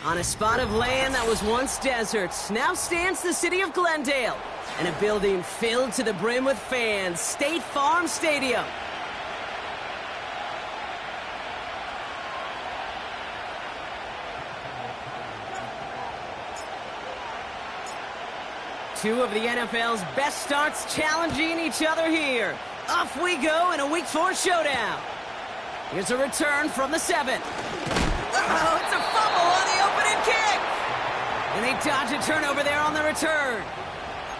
On a spot of land that was once desert, now stands the city of Glendale, and a building filled to the brim with fans, State Farm Stadium. Two of the NFL's best starts challenging each other here. Off we go in a Week 4 showdown. Here's a return from the 7. Oh, it's a fumble on the opening kick. And they dodge a turnover there on the return.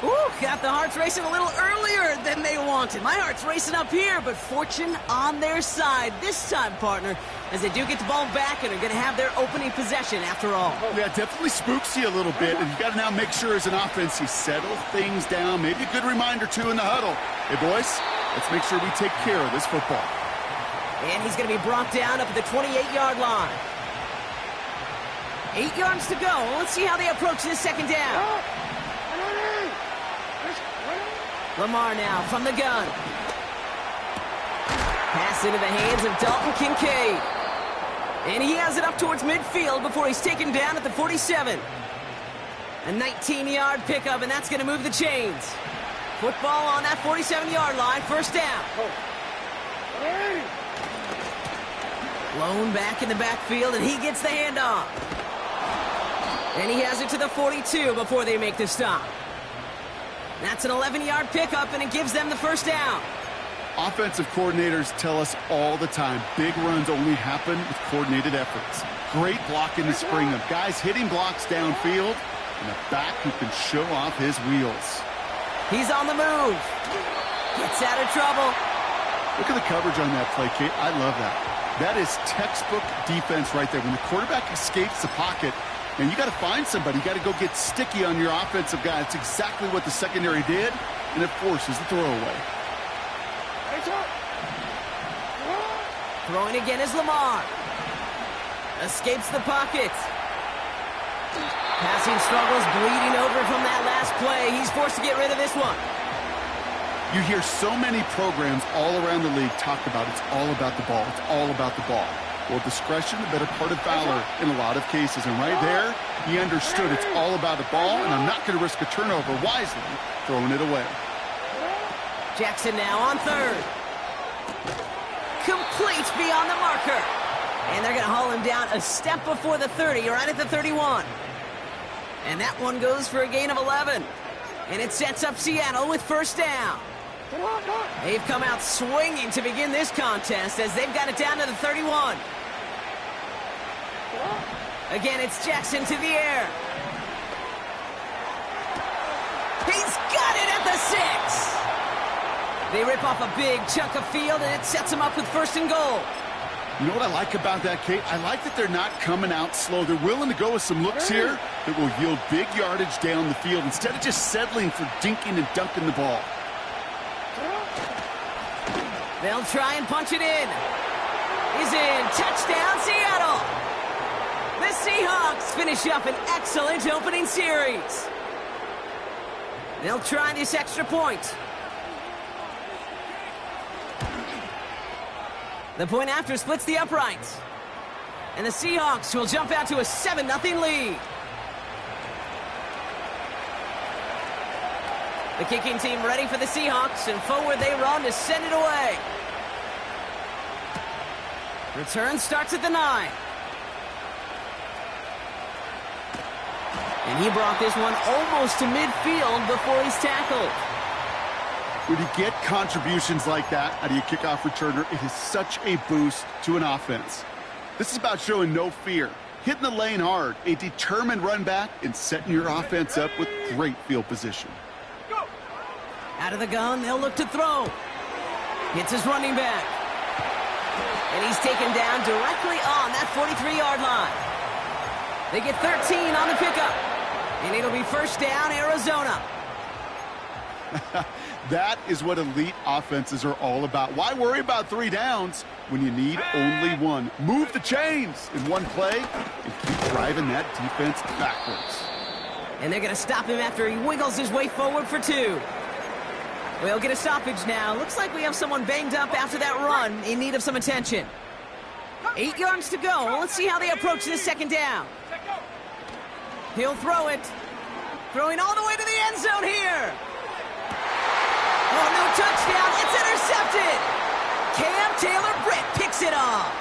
Ooh, got the hearts racing a little earlier than they wanted. My heart's racing up here, but fortune on their side this time, partner, as they do get the ball back and are going to have their opening possession after all. Yeah, definitely spooks you a little bit, and you got to now make sure as an offense you settle things down. Maybe a good reminder, too, in the huddle. Hey, boys, let's make sure we take care of this football. And he's going to be brought down up at the 28-yard line. 8 yards to go. Let's see how they approach this second down. Lamar now from the gun. Pass into the hands of Dalton Kincaid. And he has it up towards midfield before he's taken down at the 47. A 19-yard pickup, and that's going to move the chains. Football on that 47-yard line, first down. Blown back in the backfield, and he gets the handoff. And he has it to the 42 before they make the stop. That's an 11-yard pickup, and it gives them the first down. Offensive coordinators tell us all the time, big runs only happen with coordinated efforts. Great block in the spring of guys hitting blocks downfield, and a back who can show off his wheels. He's on the move. Gets out of trouble. Look at the coverage on that play, Kate. I love that. That is textbook defense right there. When the quarterback escapes the pocket, and you got to find somebody. You got to go get sticky on your offensive guy. It's exactly what the secondary did, and it forces the throwaway. Throwing again is Lamar. Escapes the pocket. Passing struggles bleeding over from that last play. He's forced to get rid of this one. You hear so many programs all around the league talk about it's all about the ball. It's all about the ball. Well, discretion, the better part of valor in a lot of cases. And right there, he understood it's all about the ball, and I'm not going to risk a turnover wisely, throwing it away. Jackson now on third. Complete beyond the marker. And they're going to haul him down a step before the 30, right at the 31. And that one goes for a gain of 11. And it sets up Seattle with first down. They've come out swinging to begin this contest as they've got it down to the 31. Again, it's Jackson to the air. He's got it at the 6. They rip off a big chunk of field, and it sets them up with first and goal. You know what I like about that, Kate? I like that they're not coming out slow. They're willing to go with some looks here that will yield big yardage down the field instead of just settling for dinking and dunking the ball. They'll try and punch it in. He's in. Touchdown, Seattle. The Seahawks finish up an excellent opening series. They'll try this extra point. The point after splits the uprights. And the Seahawks will jump out to a 7-0 lead. The kicking team ready for the Seahawks, and forward they run to send it away. Return starts at the 9. And he brought this one almost to midfield before he's tackled. When you get contributions like that out of your kickoff returner, it is such a boost to an offense. This is about showing no fear, hitting the lane hard, a determined run back, and setting your offense up with great field position. Out of the gun, they'll look to throw. Hits his running back. And he's taken down directly on that 43-yard line. They get 13 on the pickup. And it'll be first down, Arizona. That is what elite offenses are all about. Why worry about 3 downs when you need only 1? Move the chains in one play and keep driving that defense backwards. And they're going to stop him after he wiggles his way forward for 2. We'll get a stoppage now. Looks like we have someone banged up after that run in need of some attention. 8 yards to go. Let's see how they approach this second down. He'll throw it. Throwing all the way to the end zone here. Oh, no touchdown. It's intercepted. Cam Taylor-Britt picks it off.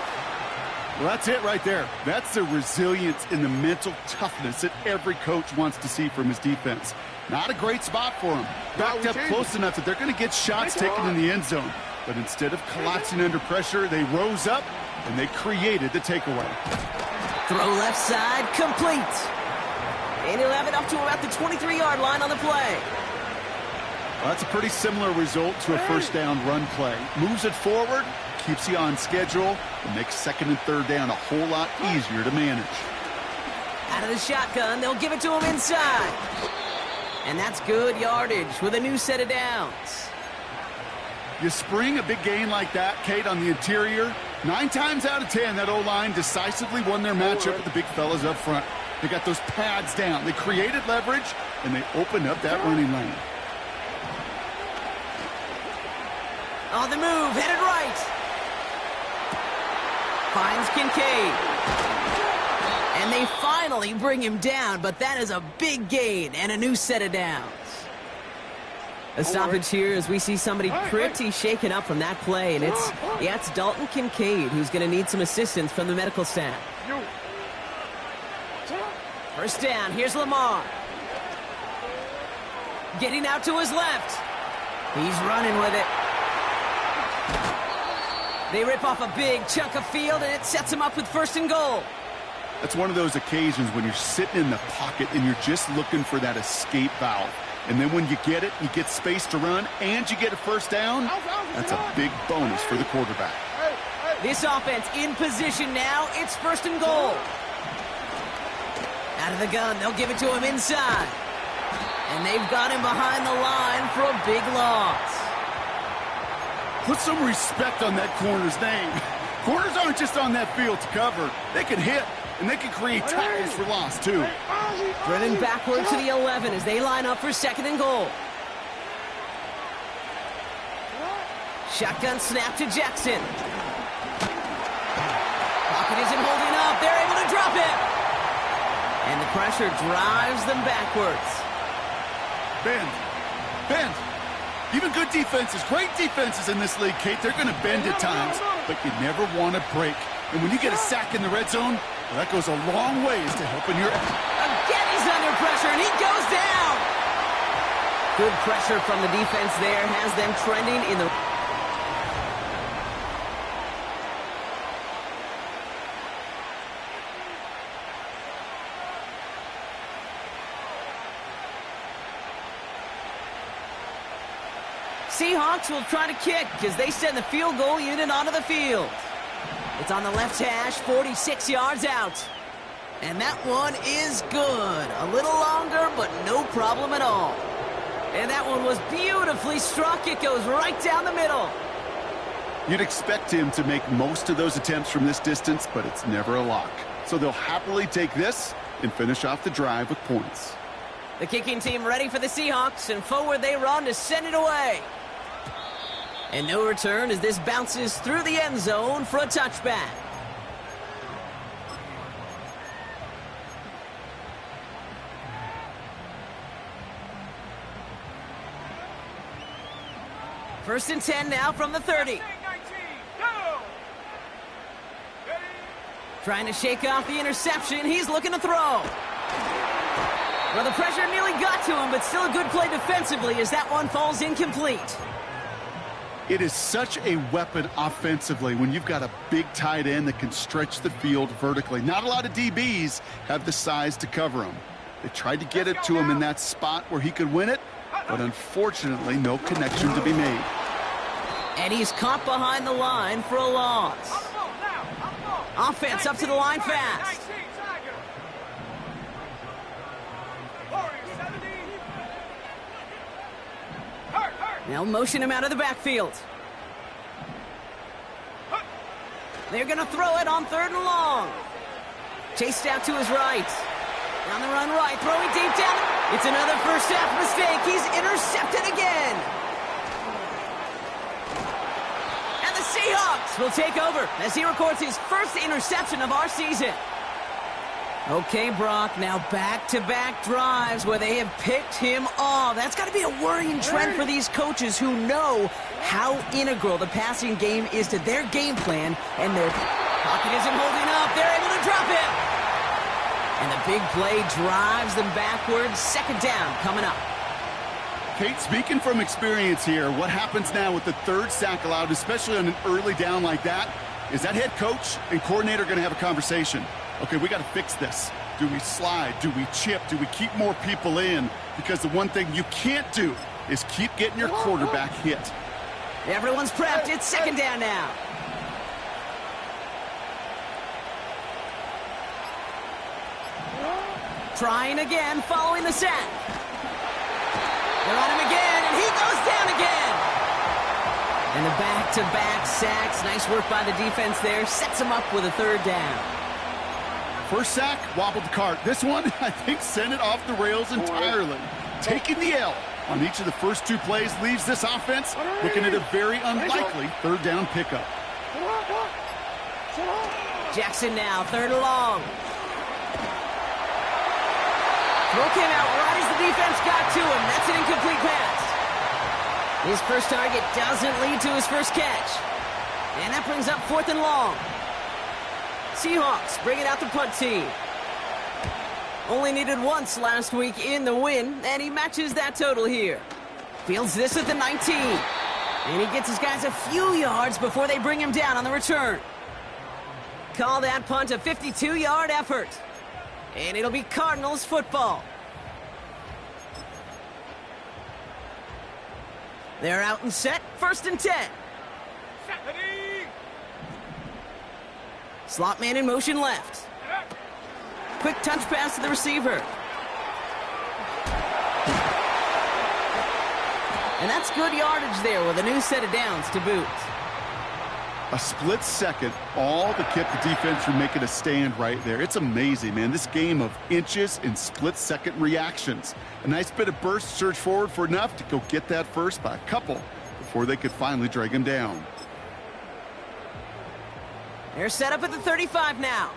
Well, that's it right there. That's the resilience and the mental toughness that every coach wants to see from his defense. Not a great spot for him. Backed up close enough that they're going to get shots taken in the end zone. But instead of collapsing under pressure, they rose up and they created the takeaway. Throw left side, complete. And he'll have it up to about the 23-yard line on the play. Well, that's a pretty similar result to a first down run play. Moves it forward, keeps you on schedule, and makes second and third down a whole lot easier to manage. Out of the shotgun, they'll give it to him inside. And that's good yardage with a new set of downs. You spring a big gain like that, Kate, on the interior. 9 times out of 10, that O-line decisively won their matchup with the big fellas up front. They got those pads down. They created leverage, and they opened up that running lane. On the move, headed right. Finds Kincaid. And they finally bring him down, but that is a big gain and a new set of downs. A stoppage here as we see somebody pretty shaken up from that play, and it's Dalton Kincaid who's going to need some assistance from the medical staff. First down, here's Lamar. Getting out to his left. He's running with it. They rip off a big chunk of field, and it sets him up with first and goal. That's one of those occasions when you're sitting in the pocket and you're just looking for that escape valve. And then when you get it, you get space to run, and you get a first down, that's a big bonus for the quarterback. This offense in position now. It's first and goal. Out of the gun, they'll give it to him inside. And they've got him behind the line for a big loss. Put some respect on that corner's name. Corners aren't just on that field to cover. They can hit, and they can create tackles for loss, too. Running backward to the 11 as they line up for second and goal. Shotgun snap to Jackson. Pocket isn't holding up. They're able to drop it. And the pressure drives them backwards. Bend. Even good defenses, great defenses in this league, Kate, they're going to bend at times, but you never want to break. And when you get a sack in the red zone, well, that goes a long ways to helping your... Again, he's under pressure, and he goes down. Good pressure from the defense there has them trending in the... Seahawks will try to kick as they send the field goal unit onto the field. It's on the left hash, 46 yards out. And that one is good. A little longer, but no problem at all. And that one was beautifully struck. It goes right down the middle. You'd expect him to make most of those attempts from this distance, but it's never a lock. So they'll happily take this and finish off the drive with points. The kicking team ready for the Seahawks, and forward they run to send it away. And no return as this bounces through the end zone for a touchback. First and 10 now from the 30. Trying to shake off the interception. He's looking to throw. Well, the pressure nearly got to him, but still a good play defensively as that one falls incomplete. It is such a weapon offensively when you've got a big tight end that can stretch the field vertically. Not a lot of DBs have the size to cover him. They tried to get it to him in that spot where he could win it, but unfortunately, no connection to be made. And he's caught behind the line for a loss. Offense up to the line fast. They'll motion him out of the backfield. They're going to throw it on third and long. Chased out to his right. On the run right, throwing deep down. It's another first half mistake. He's intercepted again. And the Seahawks will take over as he records his first interception of our season. Okay, Brock, now back-to-back drives where they have picked him off. That's got to be a worrying trend for these coaches who know how integral the passing game is to their game plan, and their pocket isn't holding up. They're able to drop him. And the big play drives them backwards. Second down coming up. Kate, speaking from experience here, what happens now with the third sack allowed, especially on an early down like that, is that head coach and coordinator going to have a conversation. Okay, we got to fix this. Do we slide? Do we chip? Do we keep more people in? Because the one thing you can't do is keep getting your quarterback hit. Everyone's prepped. It's second down now. Trying again, following the sack. They're on him again, and he goes down again. And the back-to-back sacks. Nice work by the defense there. Sets him up with a third down. First sack, wobbled the cart. This one, I think, sent it off the rails entirely. Taking the L on each of the first two plays leaves this offense looking at a very unlikely third down pickup. Jackson now, third and long. Throw came out right as the defense got to him. That's an incomplete pass. His first target doesn't lead to his first catch. And that brings up fourth and long. Seahawks bring it out the punt team. Only needed once last week in the win, and he matches that total here. Fields this at the 19. And he gets his guys a few yards before they bring him down on the return. Call that punt a 52-yard effort. And it'll be Cardinals football. They're out and set, first and 10. Slot man in motion left. Quick touch pass to the receiver. And that's good yardage there with a new set of downs to boot. A split second, all to keep the defense from making a stand right there. It's amazing, man. This game of inches and split-second reactions. A nice bit of burst, surge forward for enough to go get that first by a couple before they could finally drag him down. They're set up at the 35 now.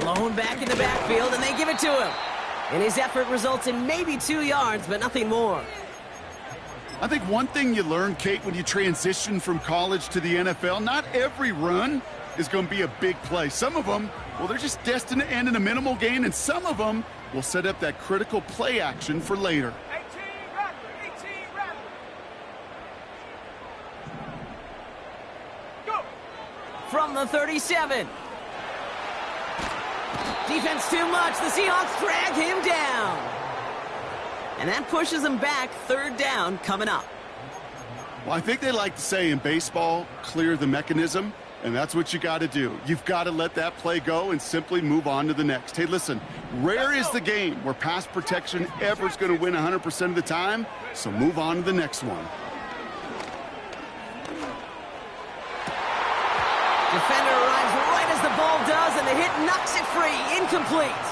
Blown back in the backfield, and they give it to him. And his effort results in maybe 2 yards, but nothing more. I think one thing you learn, Kate, when you transition from college to the NFL, not every run is going to be a big play. Some of them, well, they're just destined to end in a minimal gain, and some of them will set up that critical play action for later. From the 37. Defense too much. The Seahawks drag him down. And that pushes him back. Third down coming up. Well, I think they like to say in baseball, clear the mechanism, and that's what you got to do. You've got to let that play go and simply move on to the next. Hey, listen, rare is the game where pass protection ever is going to win 100% of the time, so move on to the next one. Defender arrives right as the ball does, and the hit knocks it free. Incomplete.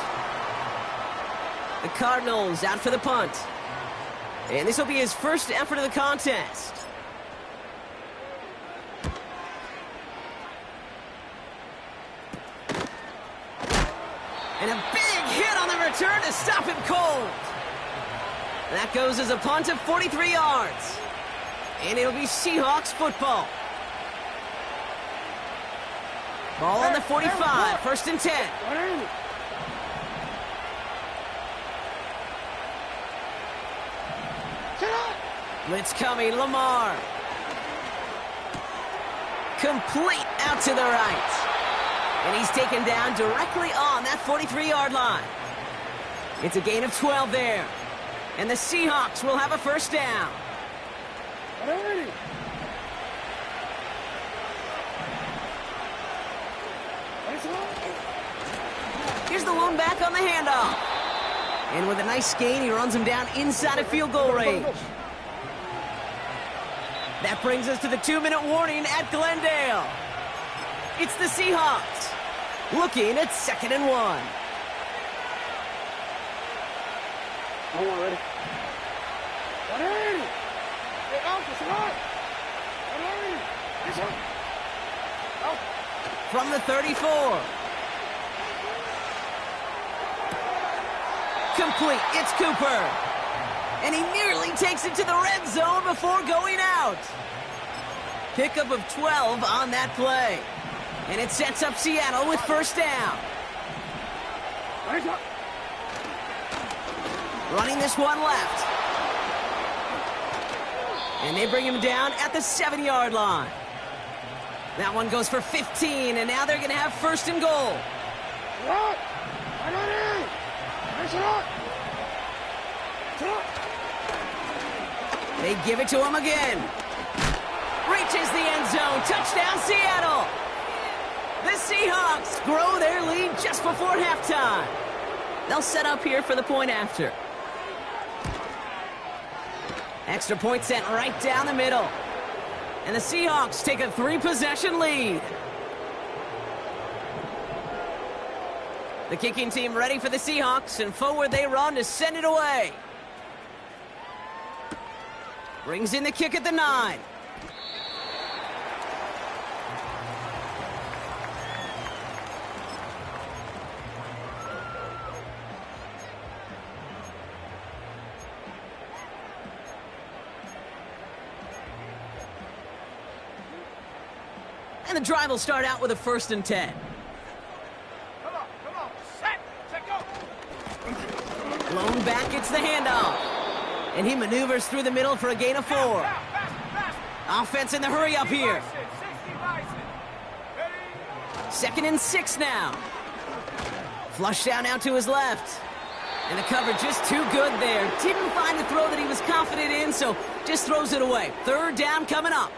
The Cardinals out for the punt. And this will be his first effort of the contest. And a big hit on the return to stop him cold. And that goes as a punt of 43 yards. And it'll be Seahawks football. Ball on the 45, first and 10. Blitz coming, Lamar. Complete out to the right. And he's taken down directly on that 43-yard line. It's a gain of 12 there. And the Seahawks will have a first down. Here's the lone back on the handoff. And with a nice gain, he runs him down inside of field goal range. That brings us to the 2-minute warning at Glendale. It's the Seahawks looking at 2nd and 1. From the 34. Complete. It's Cooper. And he nearly takes it to the red zone before going out. Pickup of 12 on that play. And it sets up Seattle with first down. Running this one left. And they bring him down at the 7-yard line. That one goes for 15, and now they're going to have first and goal. They give it to him again. Reaches the end zone. Touchdown, Seattle. The Seahawks grow their lead just before halftime. They'll set up here for the point after. Extra point sent right down the middle. And the Seahawks take a 3-possession lead. The kicking team ready for the Seahawks, and forward they run to send it away. Brings in the kick at the 9. And the drive will start out with a 1st and 10. Come on, set, go. Blown back, gets the handoff. And he maneuvers through the middle for a gain of 4. Fast. Offense in the hurry up here. 2nd and 6 now. Flush down out to his left. And the coverage just too good there. Didn't find the throw that he was confident in, so just throws it away. 3rd down coming up.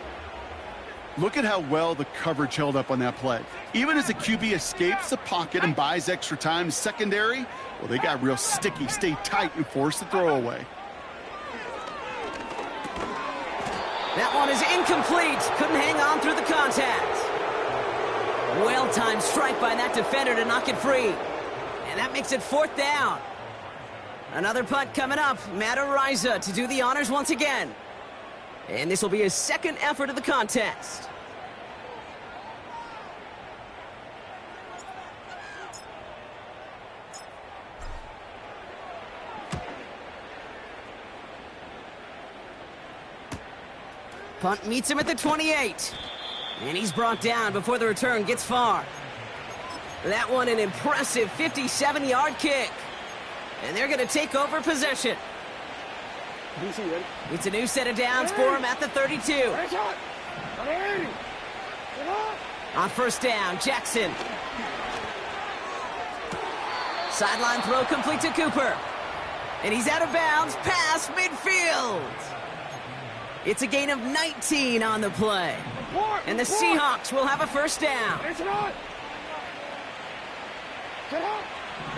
Look at how well the coverage held up on that play. Even as the QB escapes the pocket and buys extra time secondary, well, they got real sticky, stay tight, and force the throw away. That one is incomplete. Couldn't hang on through the contact. Well-timed strike by that defender to knock it free. And that makes it 4th down. Another punt coming up. Matt Araiza to do the honors once again. And this will be his 2nd effort of the contest. Punt meets him at the 28. And he's brought down before the return gets far. That one an impressive 57-yard kick. And they're going to take over possession. It's a new set of downs for him at the 32. On 1st down, Jackson. Sideline throw complete to Cooper. And he's out of bounds past midfield. It's a gain of 19 on the play. And the Seahawks will have a 1st down.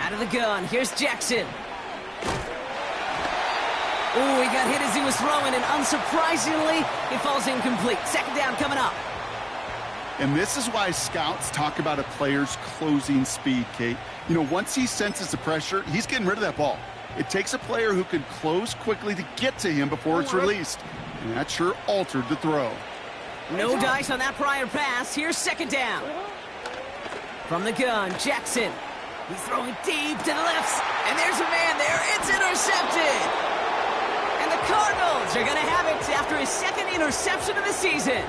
Out of the gun, here's Jackson. Ooh, he got hit as he was throwing, and unsurprisingly, it falls incomplete. 2nd down coming up. And this is why scouts talk about a player's closing speed, Kate. You know, once he senses the pressure, he's getting rid of that ball. It takes a player who can close quickly to get to him before it's released. And that sure altered the throw. No dice on that prior pass. Here's 2nd down. From the gun, Jackson. He's throwing deep to the left, and there's a man there. It's intercepted. And the Cardinals are going to have it after his 2nd interception of the season.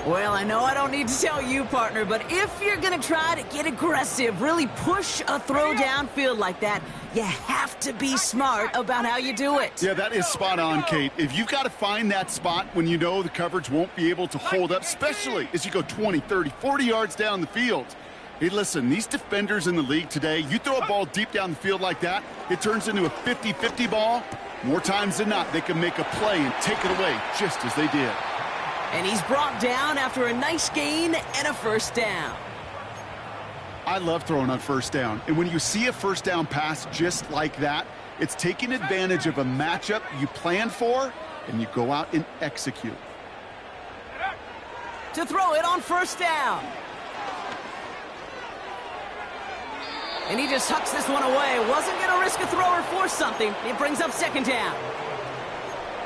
Well, I know I don't need to tell you, partner, but if you're going to try to get aggressive, really push a throw downfield like that, you have to be smart about how you do it. Yeah, that is spot on, Kate. If you've got to find that spot when you know the coverage won't be able to hold up, especially as you go 20, 30, 40 yards down the field. Hey, listen, these defenders in the league today, you throw a ball deep down the field like that, it turns into a 50-50 ball. More times than not, they can make a play and take it away just as they did. And he's brought down after a nice gain and a 1st down. I love throwing on 1st down. And when you see a 1st down pass just like that, it's taking advantage of a matchup you planned for, and you go out and execute. To throw it on 1st down. And he just hucks this one away. Wasn't going to risk a throw or force something. It brings up 2nd down.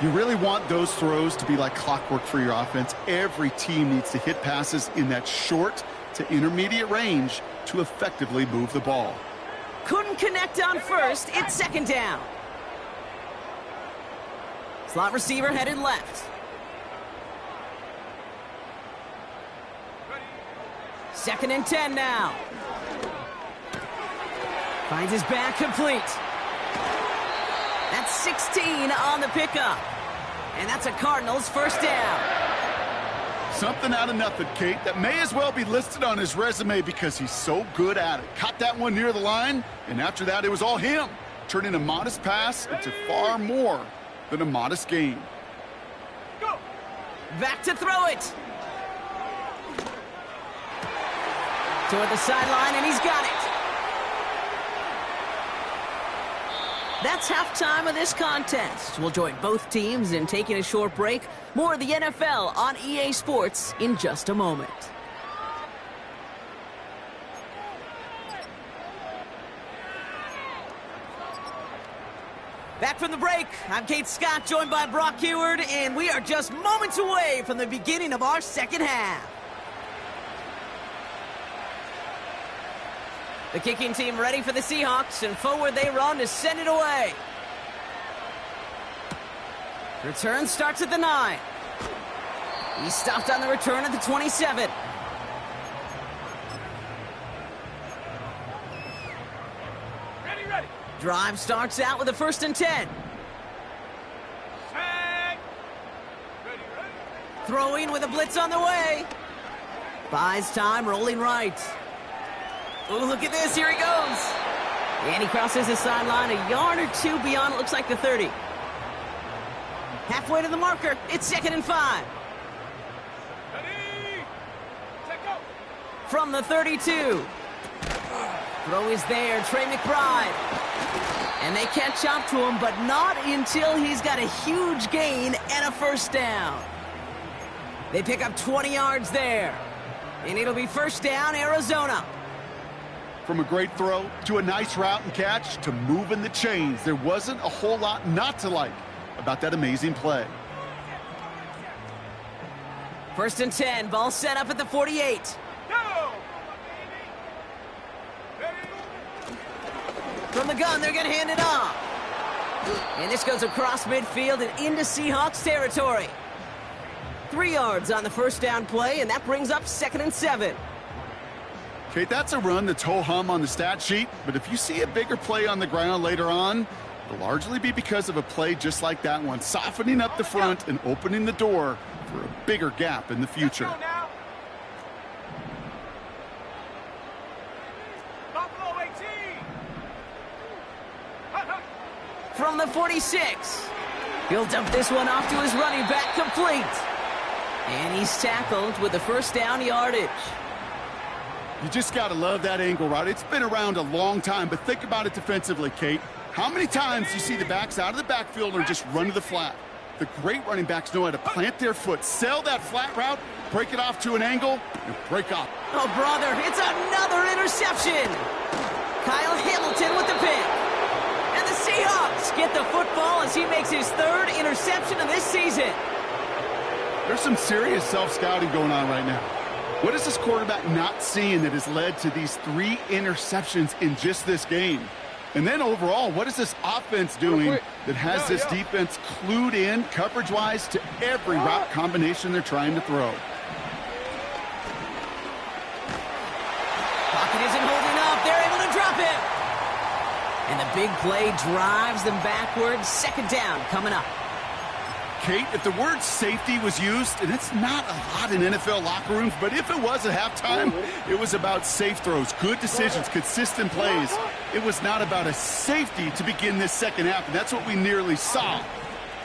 You really want those throws to be like clockwork for your offense. Every team needs to hit passes in that short to intermediate range to effectively move the ball. Couldn't connect on first. It's second down. Slot receiver headed left. Second and 10 now. Finds his back complete. That's 16 on the pickup. And that's a Cardinals first down. Something out of nothing, Kate, that may as well be listed on his resume because he's so good at it. Caught that one near the line, and after that, it was all him, turning a modest pass into far more than a modest gain. Go! Back to throw it. Toward the sideline, and he's got it. That's halftime of this contest. We'll join both teams in taking a short break. More of the NFL on EA Sports in just a moment. Back from the break, I'm Kate Scott, joined by Brock Heward, and we are just moments away from the beginning of our second half. The kicking team ready for the Seahawks, and forward they run to send it away. Return starts at the 9. He's stopped on the return at the 27. Ready. Drive starts out with a 1st and 10. Set. Ready. Throwing with a blitz on the way. Buys time, rolling right. Oh, look at this. Here he goes. And he crosses the sideline a yard or two beyond, it looks like the 30. Halfway to the marker. It's 2nd and 5. Ready. Set, go. From the 32. Throw is there. Trey McBride. And they catch up to him, but not until he's got a huge gain and a first down. They pick up 20 yards there. And it'll be first down, Arizona. From a great throw to a nice route and catch to moving the chains, there wasn't a whole lot not to like about that amazing play. 1st and 10, ball set up at the 48. Go. Ready. From the gun, they're going to hand it off. And this goes across midfield and into Seahawks territory. 3 yards on the first down play, and that brings up 2nd and 7. Kate, that's a run that's ho-hum on the stat sheet, but if you see a bigger play on the ground later on, it'll largely be because of a play just like that one, softening up the front and opening the door for a bigger gap in the future. Go now. Buffalo 18. Hut, hut. From the 46. He'll dump this one off to his running back, complete. And he's tackled with the first down yardage. You just got to love that angle, right? It's been around a long time, but think about it defensively, Kate. How many times do you see the backs out of the backfield or just run to the flat? The great running backs know how to plant their foot, sell that flat route, break it off to an angle, and break up. Oh, brother, it's another interception. Kyle Hamilton with the pick. And the Seahawks get the football as he makes his 3rd interception of this season. There's some serious self-scouting going on right now. What is this quarterback not seeing that has led to these 3 interceptions in just this game? And then overall, what is this offense doing that has this defense clued in coverage-wise to every route combination they're trying to throw? Pocket isn't holding up. They're able to drop it. And the big play drives them backwards. 2nd down coming up. Kate, if the word safety was used, and it's not a lot in NFL locker rooms, but if it was at halftime, it was about safe throws, good decisions, consistent plays. It was not about a safety to begin this second half, and that's what we nearly saw.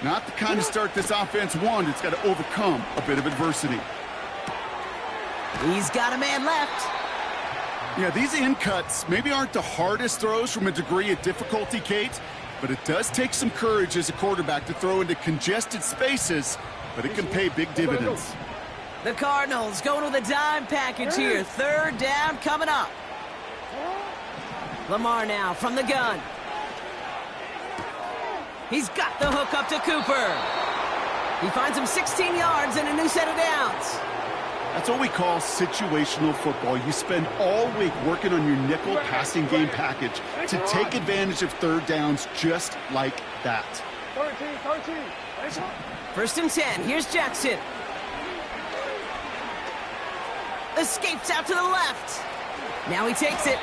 Not the kind of start this offense wanted. It's got to overcome a bit of adversity. He's got a man left. Yeah, these in cuts maybe aren't the hardest throws from a degree of difficulty, Kate, but it does take some courage as a quarterback to throw into congested spaces, but it can pay big dividends. The Cardinals going with a dime package here. 3rd down coming up. Lamar now from the gun. He's got the hook up to Cooper. He finds him 16 yards and a new set of downs. That's what we call situational football. You spend all week working on your nickel passing game package to take advantage of third downs just like that. 13. First and 10. Here's Jackson. Escapes out to the left. Now he takes it,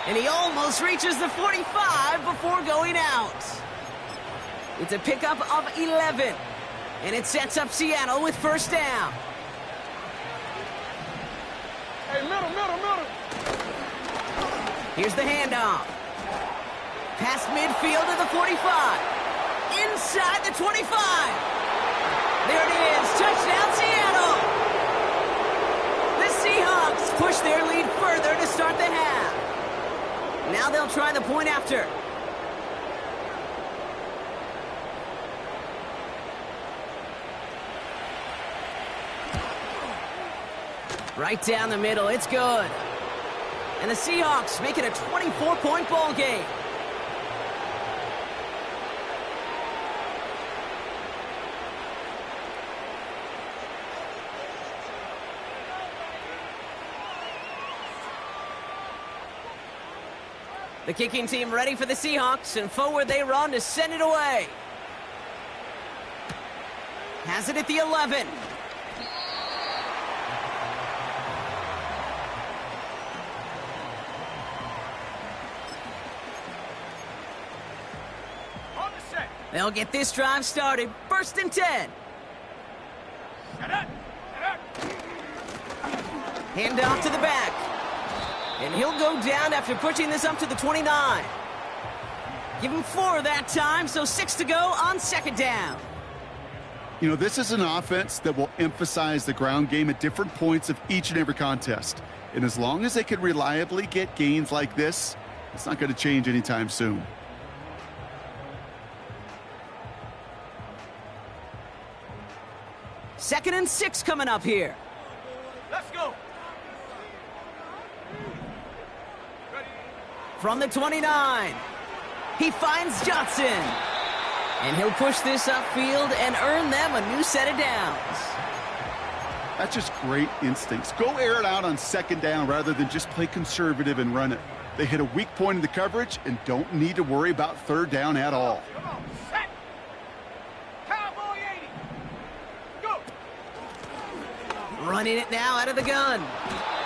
and he almost reaches the 45 before going out. It's a pickup of 11, and it sets up Seattle with first down. Hey, middle. Here's the handoff. Past midfield to the 45. Inside the 25. There it is. Touchdown, Seattle. The Seahawks push their lead further to start the half. Now they'll try the point after. Right down the middle. It's good. And the Seahawks make it a 24-point ball game. The kicking team ready for the Seahawks, and forward they run to send it away. Has it at the 11. On the set. They'll get this drive started. First and 10. Set up. Hand off to the back. And he'll go down after pushing this up to the 29. Give him 4 that time, so 6 to go on second down. You know, this is an offense that will emphasize the ground game at different points of each and every contest. And as long as they can reliably get gains like this, it's not going to change anytime soon. Second and 6 coming up here. Let's go. Ready. From the 29, he finds Johnson. And he'll push this upfield and earn them a new set of downs. That's just great instincts. Go air it out on second down rather than just play conservative and run it. They hit a weak point in the coverage and don't need to worry about third down at all. Come on. Set. Cowboy 80. Go. Running it now out of the gun.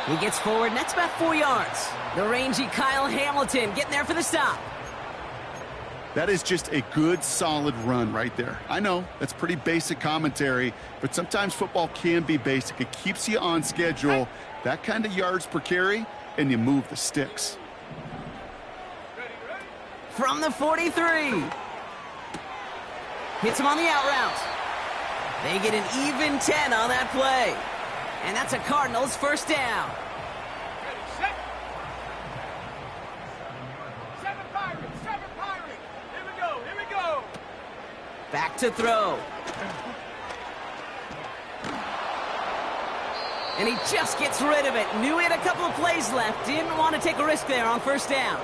He gets forward, and that's about 4 yards. The rangy Kyle Hamilton getting there for the stop. That is just a good, solid run right there. I know, that's pretty basic commentary, but sometimes football can be basic. It keeps you on schedule, that kind of yards per carry, and you move the sticks. Ready. From the 43. Hits him on the out route. They get an even 10 on that play. And that's a Cardinals first down. Ready. Set. 7 Pirates. Here we go. Back to throw. And he just gets rid of it. Knew he had a couple of plays left. Didn't want to take a risk there on first down.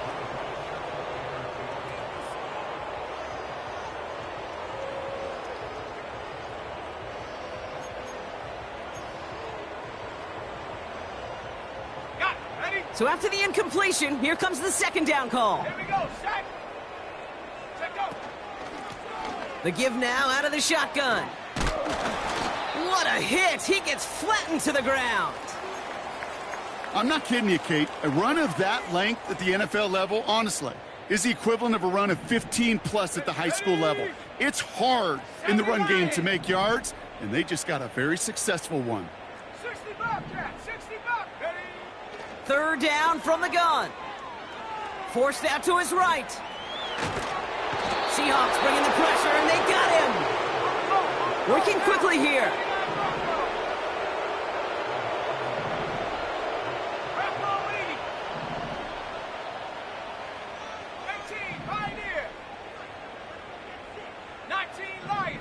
Got it. Ready. So after the incompletion, here comes the second down call. Here we go. Set. Go. The give now out of the shotgun. What a hit! He gets flattened to the ground. I'm not kidding you, Kate. A run of that length at the NFL level, honestly, is the equivalent of a run of 15-plus at the high school level. It's hard in the run game to make yards, and they just got a very successful one. 60 Bobcat. 60 Bob. Ready. Third down from the gun. Forced out to his right. Seahawks bringing the pressure, and they got him. Working quickly here. Buffalo 80. 18 Pioneer. 19 Lion.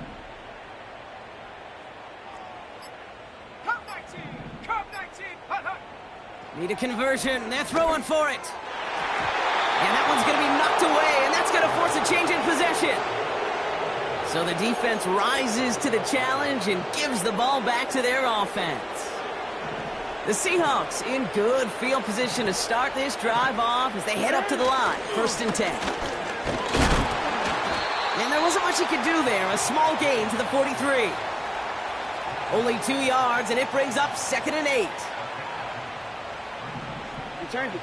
Cup 19. Cup 19. Hut. Need a conversion. They're throwing for it. And that one's going to be knocked away, and that's going to force a change in possession. So the defense rises to the challenge and gives the ball back to their offense. The Seahawks in good field position to start this drive off as they head up to the line. 1st and 10. And there wasn't much he could do there. A small gain to the 43. Only 2 yards, and it brings up 2nd and 8. Return it.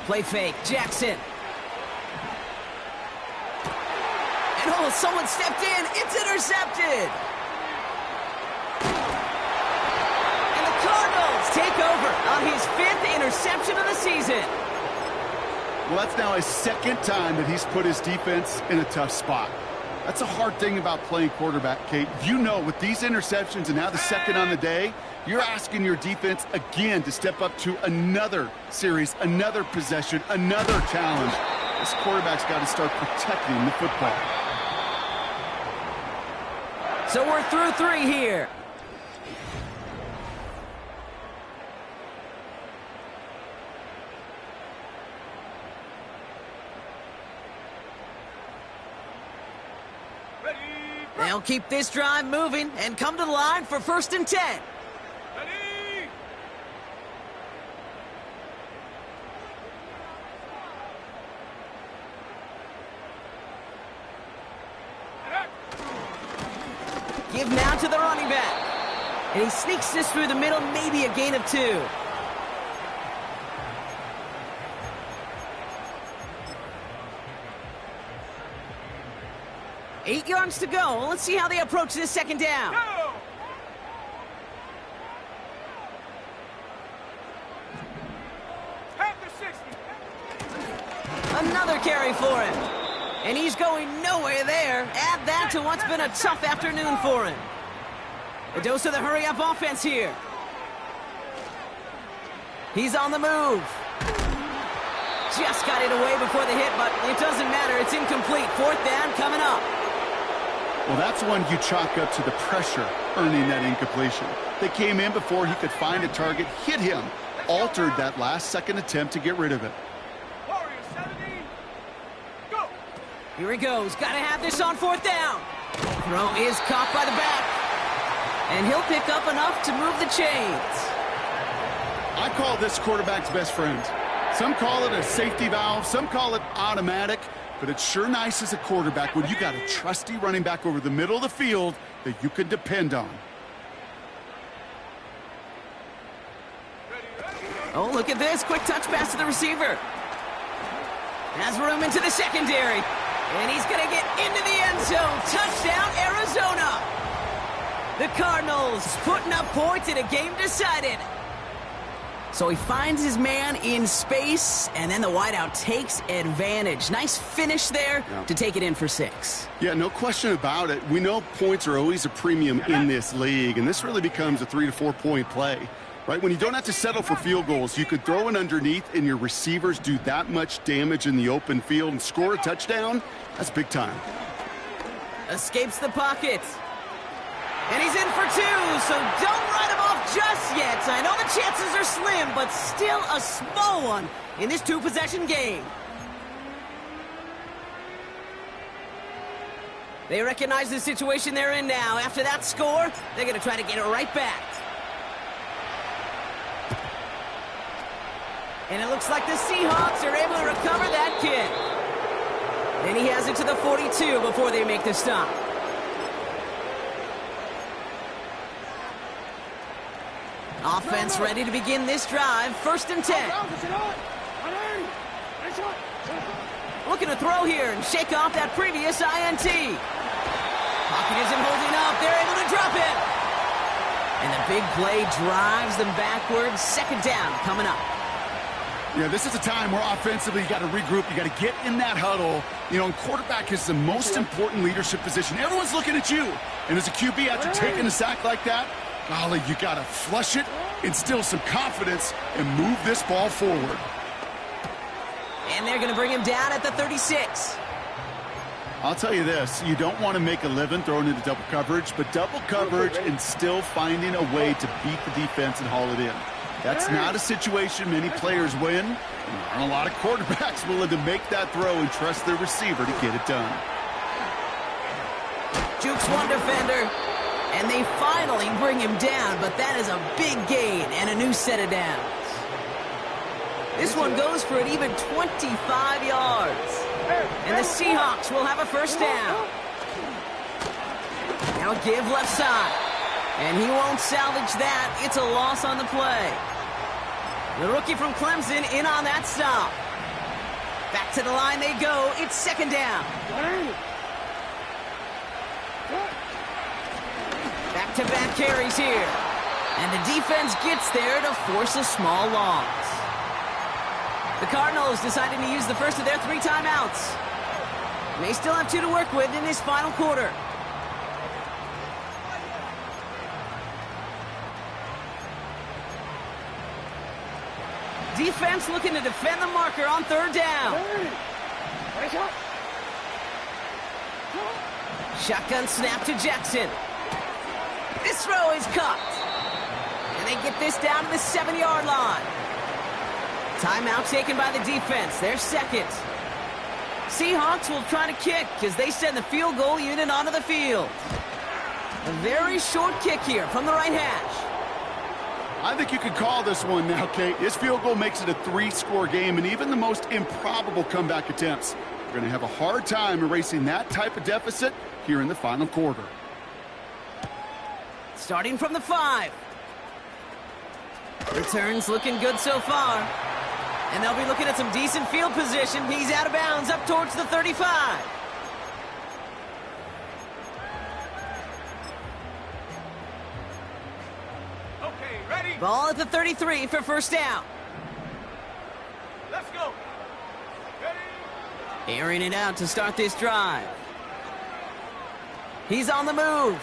Play fake, Jackson. And oh, someone stepped in. It's intercepted. And the Cardinals take over on his 5th interception of the season. Well, that's now his 2nd time that he's put his defense in a tough spot. That's a hard thing about playing quarterback, Kate. You know, with these interceptions and now the 2nd on the day, you're asking your defense again to step up to another series, another possession, another challenge. This quarterback's got to start protecting the football. So we're through 3 here. They'll keep this drive moving and come to the line for 1st and 10. Ready? Give now to the running back. And he sneaks this through the middle, maybe a gain of 2. Eight yards to go. Let's see how they approach this 2nd down. Go! At the 60. Another carry for him. And he's going nowhere there. Add that to what's been a tough afternoon for him. A dose of the hurry-up offense here. He's on the move. Just got it away before the hit, but it doesn't matter. It's incomplete. 4th down coming up. Well, that's one you chalk up to the pressure earning that incompletion. They came in before he could find a target, hit him, altered that last 2nd attempt to get rid of it. Warriors 70. Go! Here he goes. Got to have this on 4th down. Throw is caught by the back. And he'll pick up enough to move the chains. I call this quarterback's best friend. Some call it a safety valve, some call it automatic, but it's sure nice as a quarterback when you got a trusty running back over the middle of the field that you can depend on. Oh, look at this. Quick touch pass to the receiver. Has room into the secondary. And he's going to get into the end zone. Touchdown, Arizona. The Cardinals putting up points in a game decided. So he finds his man in space, and then the wideout takes advantage. Nice finish there to take it in for 6. Yeah, no question about it. We know points are always a premium in this league, and this really becomes a 3 to 4 point play. Right, when you don't have to settle for field goals, you could throw it underneath and your receivers do that much damage in the open field and score a touchdown. That's big time. Escapes the pocket. And he's in for 2, so don't write him off just yet. I know the chances are slim, but still a small one in this 2-possession game. They recognize the situation they're in now. After that score, they're going to try to get it right back. And it looks like the Seahawks are able to recover that kick. And he has it to the 42 before they make the stop. Offense ready to begin this drive. 1st and 10. Looking to throw here and shake off that previous INT. Pocket isn't holding up. They're able to drop it. And the big play drives them backwards. 2nd down coming up. Yeah, this is a time where offensively you got to regroup. You got to get in that huddle. You know, and quarterback is the most important leadership position. Everyone's looking at you. And as a QB, after taking a sack like that, golly, you got to flush it, instill some confidence, and move this ball forward. And they're going to bring him down at the 36. I'll tell you this, you don't want to make a living throwing into double coverage, but double coverage and still finding a way to beat the defense and haul it in. That's not a situation many players win. There aren't a lot of quarterbacks willing to make that throw and trust their receiver to get it done. Jukes one defender, and they finally bring him down, but that is a big gain and a new set of downs. This one goes for an even 25 yards. And the Seahawks will have a first down. Now give left side. And he won't salvage that. It's a loss on the play. The rookie from Clemson in on that stop. Back to the line they go. It's second down. Back-to-back carries here. And the defense gets there to force a small loss. The Cardinals decided to use the first of their 3 timeouts. They still have 2 to work with in this final quarter. Defense looking to defend the marker on third down. Shotgun snap to Jackson. This throw is caught. And they get this down to the 7-yard line. Timeout taken by the defense. Their second. Seahawks will try to kick as they send the field goal unit onto the field. A very short kick here from the right hash. I think you could call this one now, Kate. This field goal makes it a 3-score game, and even the most improbable comeback attempts are going to have a hard time erasing that type of deficit here in the final quarter. Starting from the 5. Returns looking good so far. And they'll be looking at some decent field position. He's out of bounds up towards the 35. Okay, ready? Ball at the 33 for first down. Let's go. Ready? Airing it out to start this drive. He's on the move.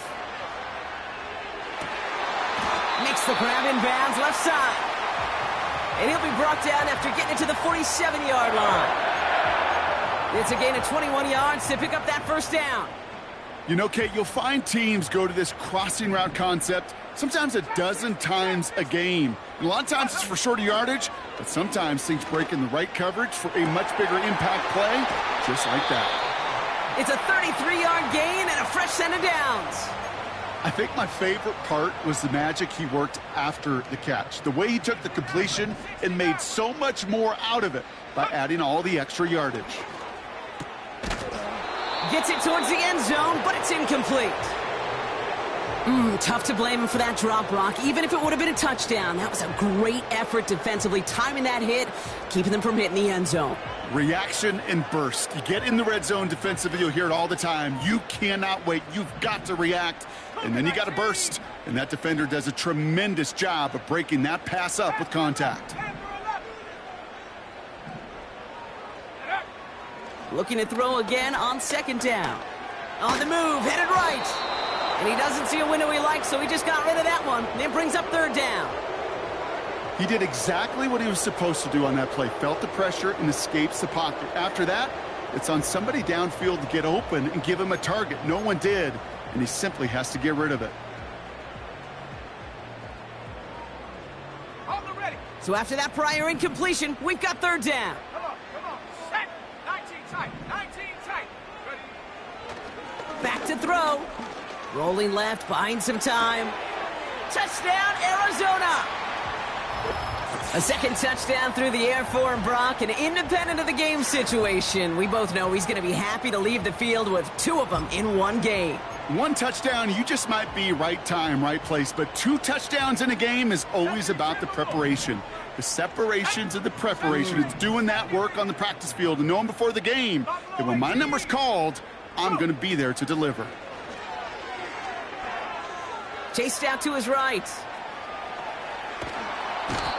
Makes the grab in bounds left side. And he'll be brought down after getting it to the 47-yard line. It's a gain of 21 yards to pick up that first down. You know, Kate, you'll find teams go to this crossing route concept sometimes a dozen times a game. And a lot of times it's for shorter yardage, but sometimes things break in the right coverage for a much bigger impact play, just like that. It's a 33-yard gain and a fresh set of downs. I think my favorite part was the magic he worked after the catch. The way he took the completion and made so much more out of it by adding all the extra yardage. Gets it towards the end zone, but it's incomplete. Tough to blame him for that drop, Brock. Even if it would have been a touchdown, that was a great effort defensively, timing that hit, keeping them from hitting the end zone. Reaction and burst. You get in the red zone defensively, you'll hear it all the time. You cannot wait. You've got to react, and then you got to burst. And that defender does a tremendous job of breaking that pass up with contact. Looking to throw again on second down. On the move, headed right. And he doesn't see a window he likes, so he just got rid of that one. And it brings up third down. He did exactly what he was supposed to do on that play. Felt the pressure and escapes the pocket. After that, it's on somebody downfield to get open and give him a target. No one did, and he simply has to get rid of it. On the ready. So after that prior incompletion, we've got third down. Come on. Set. 19 tight. 19 tight. Ready? Back to throw. Rolling left, buying some time. Touchdown, Arizona! A second touchdown through the air for him, Brock, and independent of the game situation, we both know he's going to be happy to leave the field with 2 of them in one game. 1 touchdown, you just might be right time, right place, but 2 touchdowns in a game is always about the preparation. The separations and the preparation. It's doing that work on the practice field and knowing before the game that when my number's called, I'm going to be there to deliver. Chased out to his right.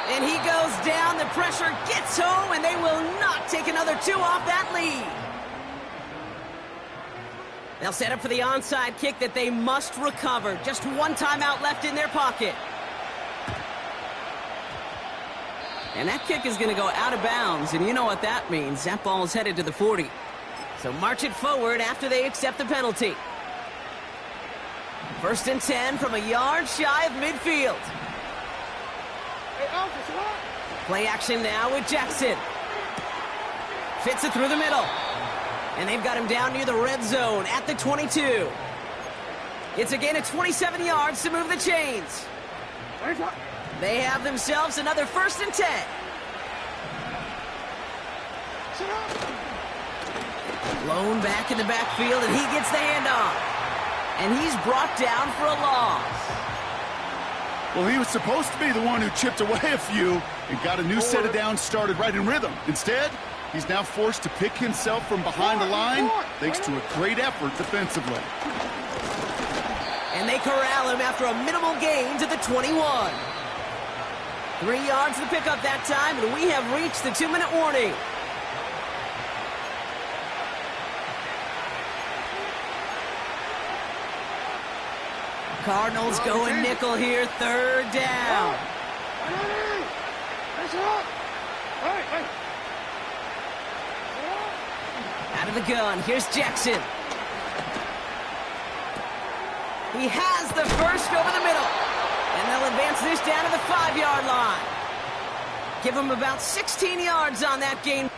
And he goes down. The pressure gets home, and they will not take another 2 off that lead. They'll set up for the onside kick that they must recover. Just 1 timeout left in their pocket. And that kick is going to go out of bounds, and you know what that means. That ball is headed to the 40. So march it forward after they accept the penalty. 1st and 10 from a yard shy of midfield. Play action now with Jackson. Fits it through the middle. And they've got him down near the red zone at the 22. It's a gain of 27 yards to move the chains. They have themselves another 1st and 10. Blown back in the backfield, and he gets the handoff. And he's brought down for a loss. Well, he was supposed to be the one who chipped away a few and got a new set of downs started right in rhythm. Instead, he's now forced to pick himself from behind the line thanks to a great effort defensively. And they corral him after a minimal gain to the 21. 3 yards to the pickup that time, and we have reached the 2-minute warning. Cardinals going nickel here, 3rd down. Out of the gun, here's Jackson. He has the first over the middle. And they'll advance this down to the 5-yard line. Give him about 16 yards on that gain.